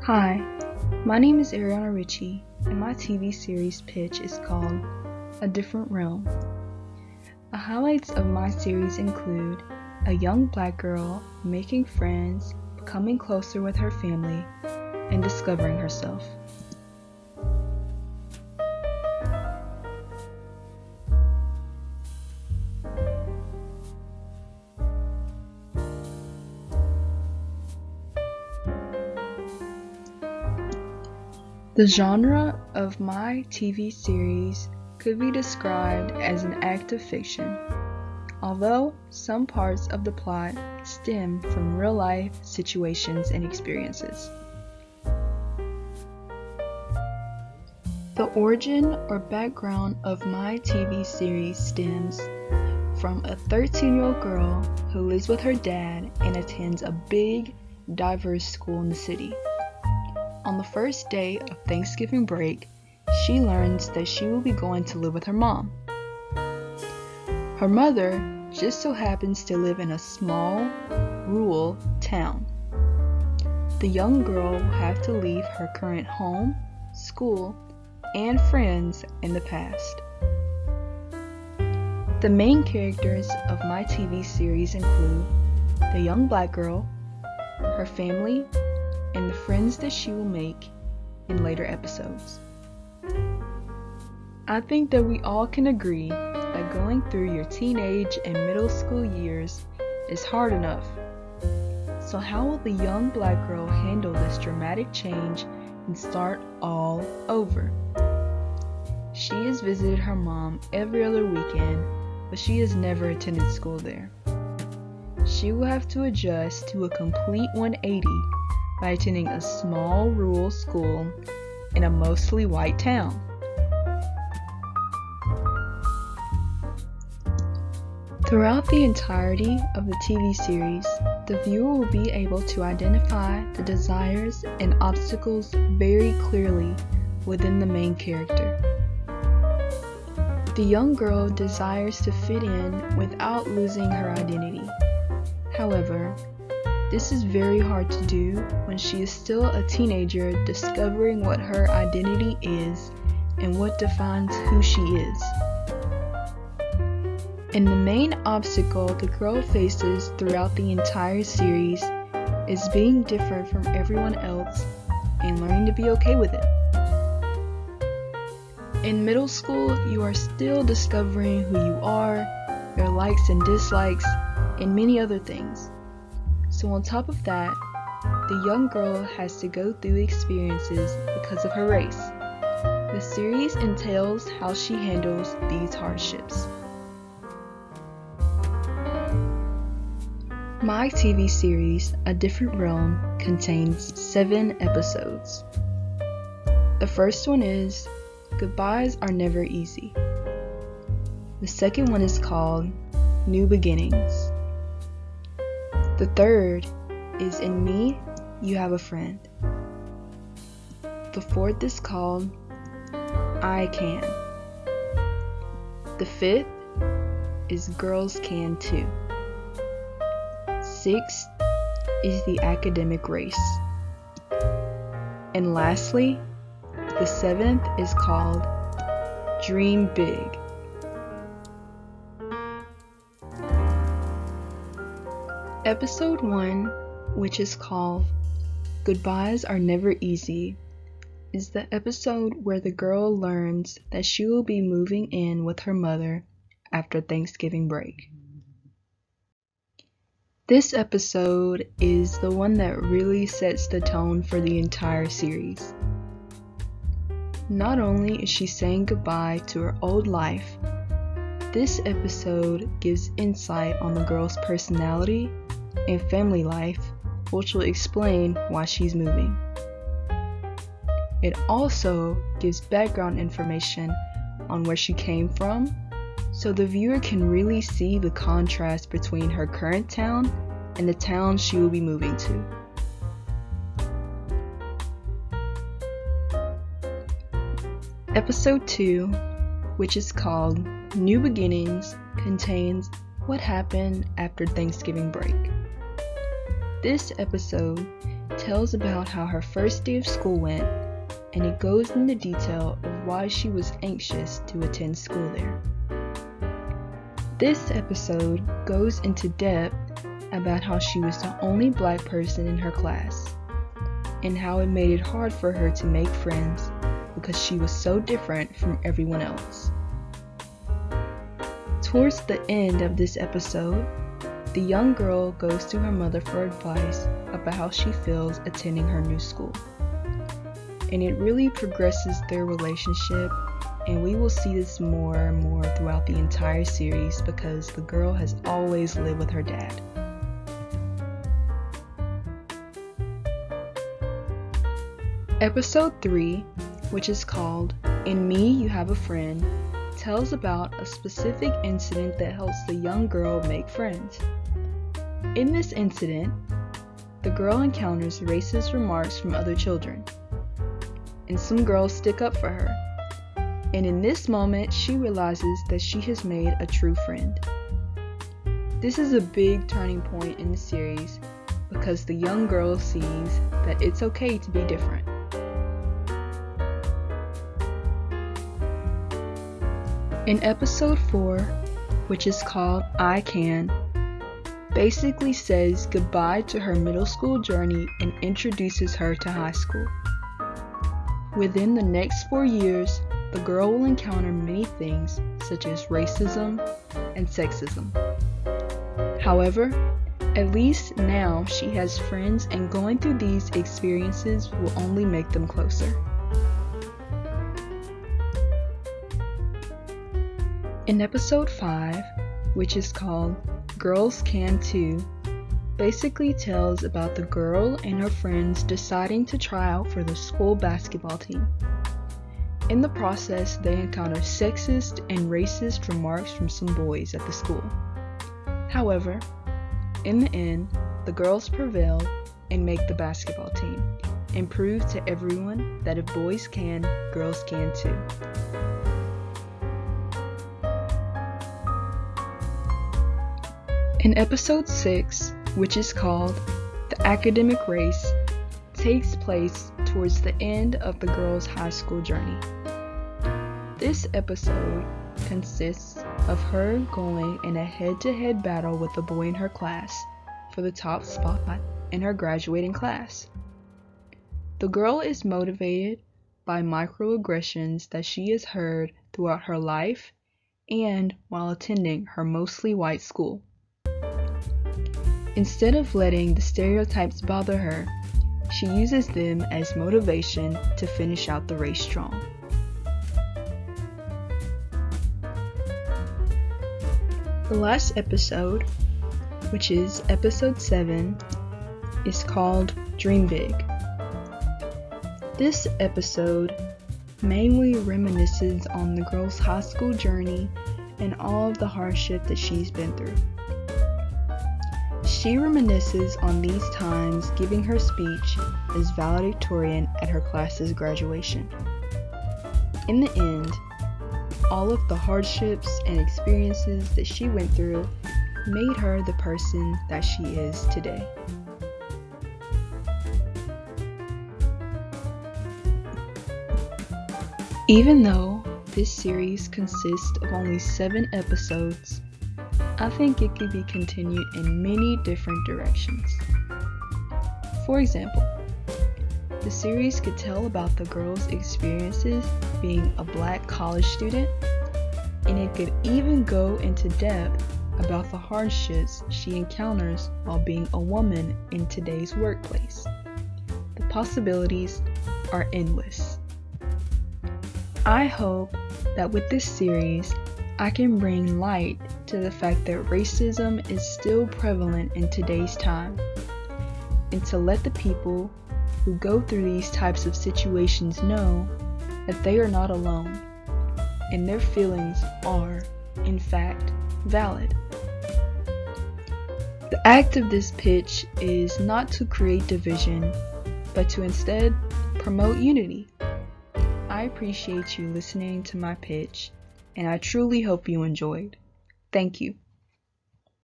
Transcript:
Hi, my name is Ariyana and my TV series Pitch is called A Different Realm. The highlights of my series include a young black girl making friends, becoming closer with her family, and discovering herself. The genre of my TV series could be described as an act of fiction, although some parts of the plot stem from real-life situations and experiences. The origin or background of my TV series stems from a 13-year-old girl who lives with her dad and attends a big, diverse school in the city. On the first day of Thanksgiving break, she learns that she will be going to live with her mom. Her mother just so happens to live in a small, rural town. The young girl will have to leave her current home, school, and friends in the past. The main characters of my TV series include the young black girl, her family, and the friends that she will make in later episodes. I think that we all can agree that going through your teenage and middle school years is hard enough. So how will the young black girl handle this dramatic change and start all over? She has visited her mom every other weekend, but she has never attended school there. She will have to adjust to a complete 180 by attending a small rural school in a mostly white town. Throughout the entirety of the TV series, the viewer will be able to identify the desires and obstacles very clearly within the main character. The young girl desires to fit in without losing her identity. However, this is very hard to do when she is still a teenager discovering what her identity is and what defines who she is. And the main obstacle the girl faces throughout the entire series is being different from everyone else and learning to be okay with it. In middle school, you are still discovering who you are, your likes and dislikes, and many other things. So on top of that, the young girl has to go through experiences because of her race. The series entails how she handles these hardships. My TV series, A Different Realm, contains 7 episodes. The first one is Goodbyes Are Never Easy. The second one is called New Beginnings. The third is In Me, You Have a Friend. The fourth is called I Can. The fifth is Girls Can Too. Sixth is The Academic Race. And lastly, the seventh is called Dream Big. Episode 1, which is called Goodbyes Are Never Easy, is the episode where the girl learns that she will be moving in with her mother after Thanksgiving break. This episode is the one that really sets the tone for the entire series. Not only is she saying goodbye to her old life, this episode gives insight on the girl's personality and family life, which will explain why she's moving. It also gives background information on where she came from, so the viewer can really see the contrast between her current town and the town she will be moving to. Episode 2, which is called New Beginnings, contains what happened after Thanksgiving break. This episode tells about how her first day of school went, and it goes into detail of why she was anxious to attend school there. This episode goes into depth about how she was the only black person in her class, and how it made it hard for her to make friends because she was so different from everyone else. Towards the end of this episode, the young girl goes to her mother for advice about how she feels attending her new school. And it really progresses their relationship, and we will see this more and more throughout the entire series because the girl has always lived with her dad. Episode 3, which is called In Me You Have a Friend, tells about a specific incident that helps the young girl make friends. In this incident, the girl encounters racist remarks from other children, and some girls stick up for her. And in this moment, she realizes that she has made a true friend. This is a big turning point in the series because the young girl sees that it's okay to be different. In episode 4, which is called I Can, basically says goodbye to her middle school journey and introduces her to high school. Within the next 4 years, the girl will encounter many things such as racism and sexism. However, at least now she has friends, and going through these experiences will only make them closer. In episode 5, which is called Girls Can Too, basically tells about the girl and her friends deciding to try out for the school basketball team. In the process, they encounter sexist and racist remarks from some boys at the school. However, in the end, the girls prevail and make the basketball team, and prove to everyone that if boys can, girls can too. In episode 6, which is called The Academic Race, takes place towards the end of the girl's high school journey. This episode consists of her going in a head-to-head battle with a boy in her class for the top spot in her graduating class. The girl is motivated by microaggressions that she has heard throughout her life and while attending her mostly white school. Instead of letting the stereotypes bother her, she uses them as motivation to finish out the race strong. The last episode, which is episode 7, is called Dream Big. This episode mainly reminisces on the girl's high school journey and all of the hardship that she's been through. She reminisces on these times giving her speech as valedictorian at her class's graduation. In the end, all of the hardships and experiences that she went through made her the person that she is today. Even though this series consists of only 7 episodes, I think it could be continued in many different directions. For example, the series could tell about the girl's experiences being a black college student, and it could even go into depth about the hardships she encounters while being a woman in today's workplace. The possibilities are endless. I hope that with this series, I can bring light to the fact that racism is still prevalent in today's time, and to let the people who go through these types of situations know that they are not alone, and their feelings are, in fact, valid. The act of this pitch is not to create division, but to instead promote unity. I appreciate you listening to my pitch, and I truly hope you enjoyed. Thank you.